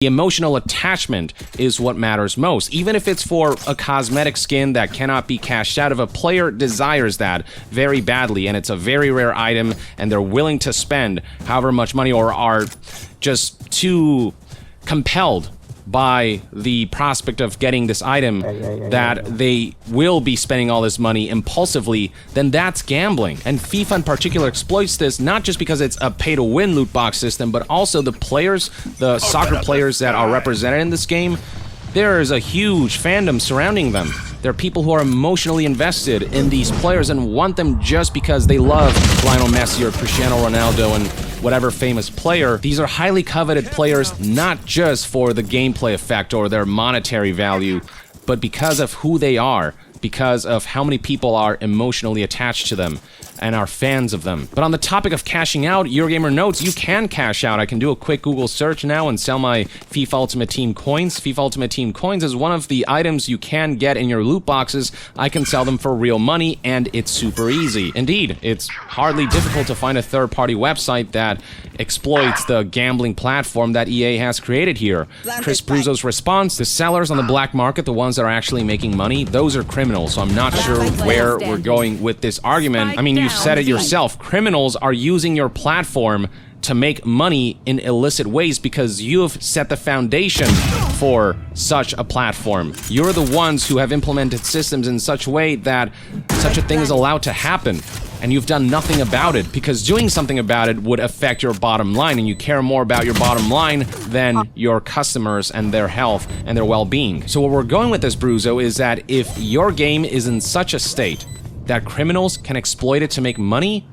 The emotional attachment is what matters most. Even if it's for a cosmetic skin that cannot be cashed out, if a player desires that very badly and it's a very rare item and they're willing to spend however much money or are just too compelled by the prospect of getting this item that they will be spending all this money impulsively, then that's gambling. And FIFA in particular exploits this, not just because it's a pay-to-win loot box system, but also the players, the soccer players that are represented in this game, there is a huge fandom surrounding them. There are people who are emotionally invested in these players and want them just because they love Lionel Messi or Cristiano Ronaldo and whatever famous player. These are highly coveted players, not just for the gameplay effect or their monetary value, but because of who they are, because of how many people are emotionally attached to them and are fans of them. But on the topic of cashing out, Eurogamer notes you can cash out. I can do a quick Google search now and sell my FIFA Ultimate Team coins. FIFA Ultimate Team coins is one of the items you can get in your loot boxes. I can sell them for real money, and it's super easy. Indeed, it's hardly difficult to find a third-party website that exploits the gambling platform that EA has created here. Chris Bruzzo's response: the sellers on the black market, the ones that are actually making money, those are criminals. So I'm not sure where we're going with this argument. I mean, you said it yourself. Criminals are using your platform to make money in illicit ways because you've set the foundation for such a platform. You're the ones who have implemented systems in such a way that such a thing is allowed to happen. And you've done nothing about it, because doing something about it would affect your bottom line, and you care more about your bottom line than your customers and their health and their well-being. So where we're going with this, Bruzzo, is that if your game is in such a state that criminals can exploit it to make money,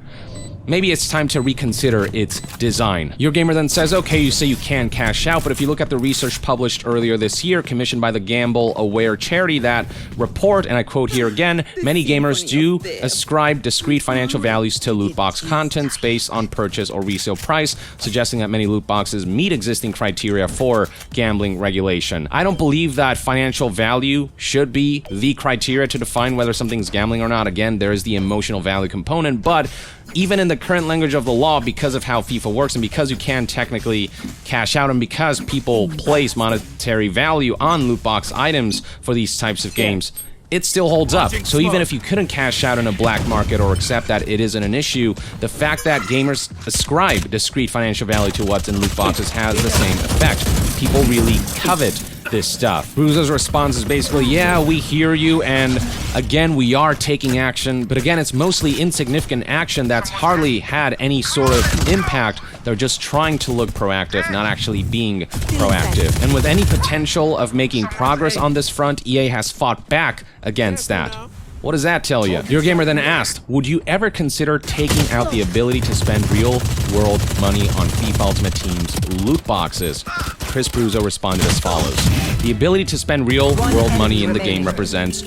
maybe it's time to reconsider its design. Eurogamer then says, okay, you say you can cash out, but if you look at the research published earlier this year, commissioned by the Gamble Aware charity, that report, and I quote here again, many gamers do ascribe discrete financial values to loot box contents based on purchase or resale price, suggesting that many loot boxes meet existing criteria for gambling regulation. I don't believe that financial value should be the criteria to define whether something's gambling or not. Again, there is the emotional value component, but even in the current language of the law, because of how FIFA works and because you can technically cash out and because people place monetary value on loot box items for these types of games, it still holds up. So even if you couldn't cash out in a black market or accept that it isn't an issue, the fact that gamers ascribe discrete financial value to what's in loot boxes has the same effect. People really covet this stuff. Bruzzo's response is basically, yeah, we hear you, and again, we are taking action, but again, it's mostly insignificant action that's hardly had any sort of impact. They're just trying to look proactive, not actually being proactive. And with any potential of making progress on this front, EA has fought back against that. What does that tell you? Eurogamer then asked, would you ever consider taking out the ability to spend real-world money on FIFA Ultimate Team's loot boxes? Chris Bruzzo responded as follows. The ability to spend real-world money in the game represents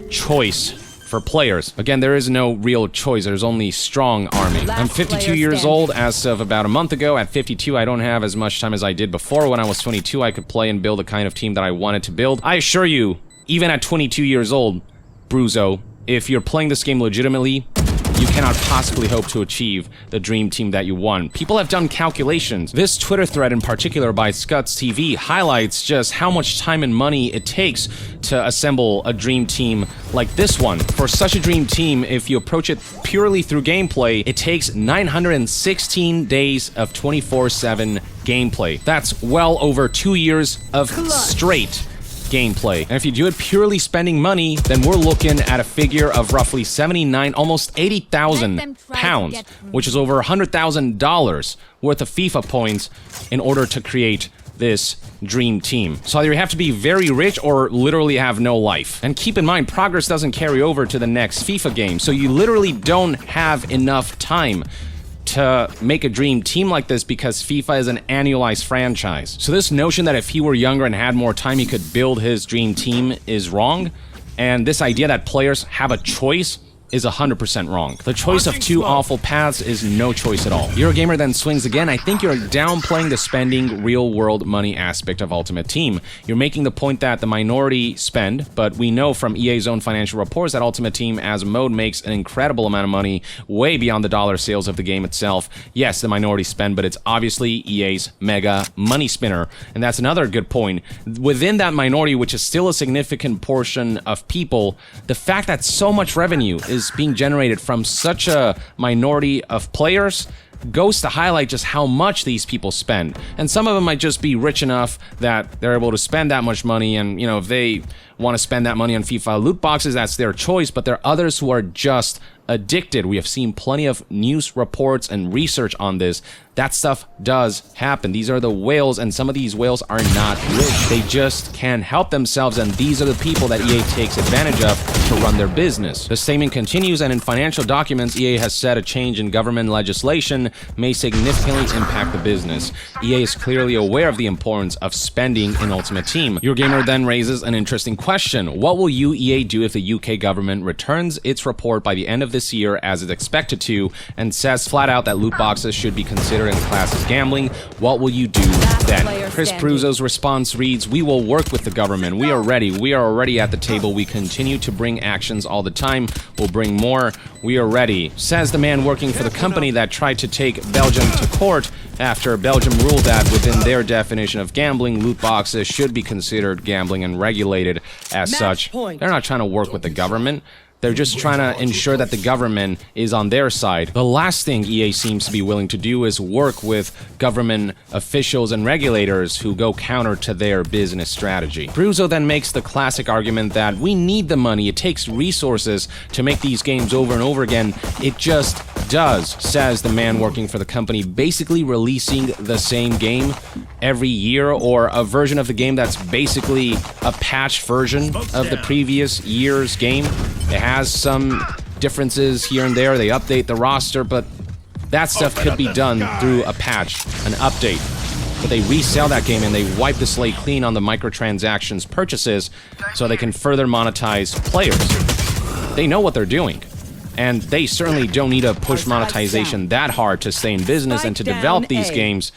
choice for players. Again, there is no real choice. There's only strong arming. I'm 52 years old as of about a month ago. At 52, I don't have as much time as I did before. When I was 22, I could play and build the kind of team that I wanted to build. I assure you, even at 22 years old, Bruzzo, if you're playing this game legitimately, you cannot possibly hope to achieve the dream team that you want. People have done calculations. This Twitter thread in particular by Scuts TV highlights just how much time and money it takes to assemble a dream team like this one. For such a dream team, if you approach it purely through gameplay, it takes 916 days of 24/7 gameplay. That's well over 2 years of straight gameplay. And if you do it purely spending money, then we're looking at a figure of roughly 79, almost 80,000 pounds, which is over $100,000 worth of FIFA points in order to create this dream team. So either you have to be very rich or literally have no life. And keep in mind, progress doesn't carry over to the next FIFA game, so you literally don't have enough time to make a dream team like this because FIFA is an annualized franchise. So this notion that if he were younger and had more time, he could build his dream team is wrong. And this idea that players have a choice is 100% wrong. The choice of two awful paths is no choice at all. Eurogamer then swings again. I think you're downplaying the spending real-world money aspect of Ultimate Team. You're making the point that the minority spend, but we know from EA's own financial reports that Ultimate Team as a mode makes an incredible amount of money, way beyond the dollar sales of the game itself. Yes, the minority spend, but it's obviously EA's mega money spinner. And that's another good point. Within that minority, which is still a significant portion of people, the fact that so much revenue is being generated from such a minority of players goes to highlight just how much these people spend. And some of them might just be rich enough that they're able to spend that much money, and, you know, if they want to spend that money on FIFA loot boxes, that's their choice. But there are others who are just addicted. We have seen plenty of news reports and research on this. That stuff does happen. These are the whales, and some of these whales are not rich. They just can't help themselves, and these are the people that EA takes advantage of to run their business. The statement continues, and in financial documents, EA has said a change in government legislation may significantly impact the business. EA is clearly aware of the importance of spending in Ultimate Team. Eurogamer then raises an interesting question. What will you, EA, do if the UK government returns its report by the end of this year as it's expected to, and says flat out that loot boxes should be considered in class as gambling? What will you do then? Chris Pruzo's response reads, "We will work with the government. We are ready. We are already at the table. We continue to bring actions all the time. We'll bring more. We are ready," says the man working for the company that tried to take Belgium to court after Belgium ruled that within their definition of gambling, loot boxes should be considered gambling and regulated as such. They're not trying to work with the government. They're just trying to ensure that the government is on their side. The last thing EA seems to be willing to do is work with government officials and regulators who go counter to their business strategy. Pruzo then makes the classic argument that we need the money. It takes resources to make these games over and over again. It just does, says the man working for the company, basically releasing the same game every year, or a version of the game that's basically a patched version of the previous year's game. It has some differences here and there. They update the roster, but that stuff could be done through a patch, an update. But they resell that game and they wipe the slate clean on the microtransactions purchases so they can further monetize players. They know what they're doing. And they certainly don't need to push monetization that hard to stay in business and to develop these games.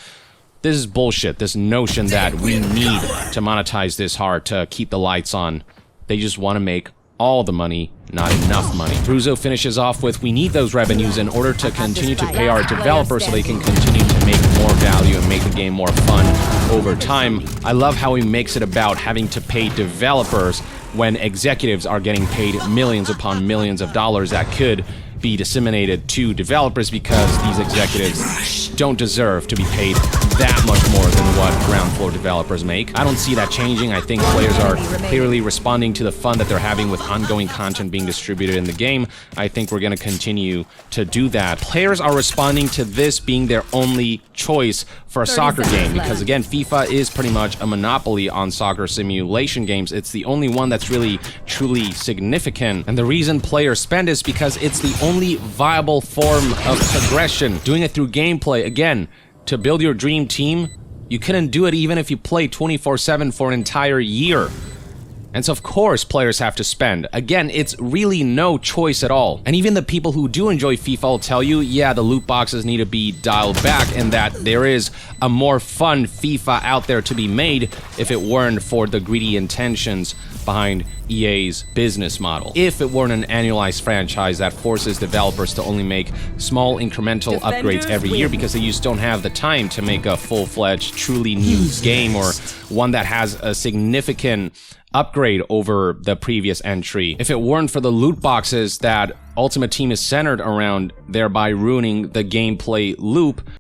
This is bullshit, this notion that we need to monetize this hard to keep the lights on. They just want to make all the money, not enough money. Pruzo finishes off with, "We need those revenues in order to continue to pay our developers so they can continue to make more value and make the game more fun over time." I love how he makes it about having to pay developers when executives are getting paid millions upon millions of dollars that could be disseminated to developers, because these executives don't deserve to be paid that much more than what ground floor developers make. I don't see that changing. I think players are clearly responding to the fun that they're having with ongoing content being distributed in the game. I think we're going to continue to do that. Players are responding to this being their only choice for a soccer game, because again, FIFA is pretty much a monopoly on soccer simulation games. It's the only one that's really truly significant, and the reason players spend is because it's the only viable form of progression. Doing it through gameplay, again, to build your dream team, you couldn't do it even if you played 24/7 for an entire year. And so of course players have to spend. Again, it's really no choice at all. And even the people who do enjoy FIFA will tell you, yeah, the loot boxes need to be dialed back, and that there is a more fun FIFA out there to be made if it weren't for the greedy intentions behind EA's business model. If it weren't an annualized franchise that forces developers to only make small incremental upgrades every year because they just don't have the time to make a full-fledged, truly new game, or one that has a significant upgrade over the previous entry. If it weren't for the loot boxes that Ultimate Team is centered around, thereby ruining the gameplay loop,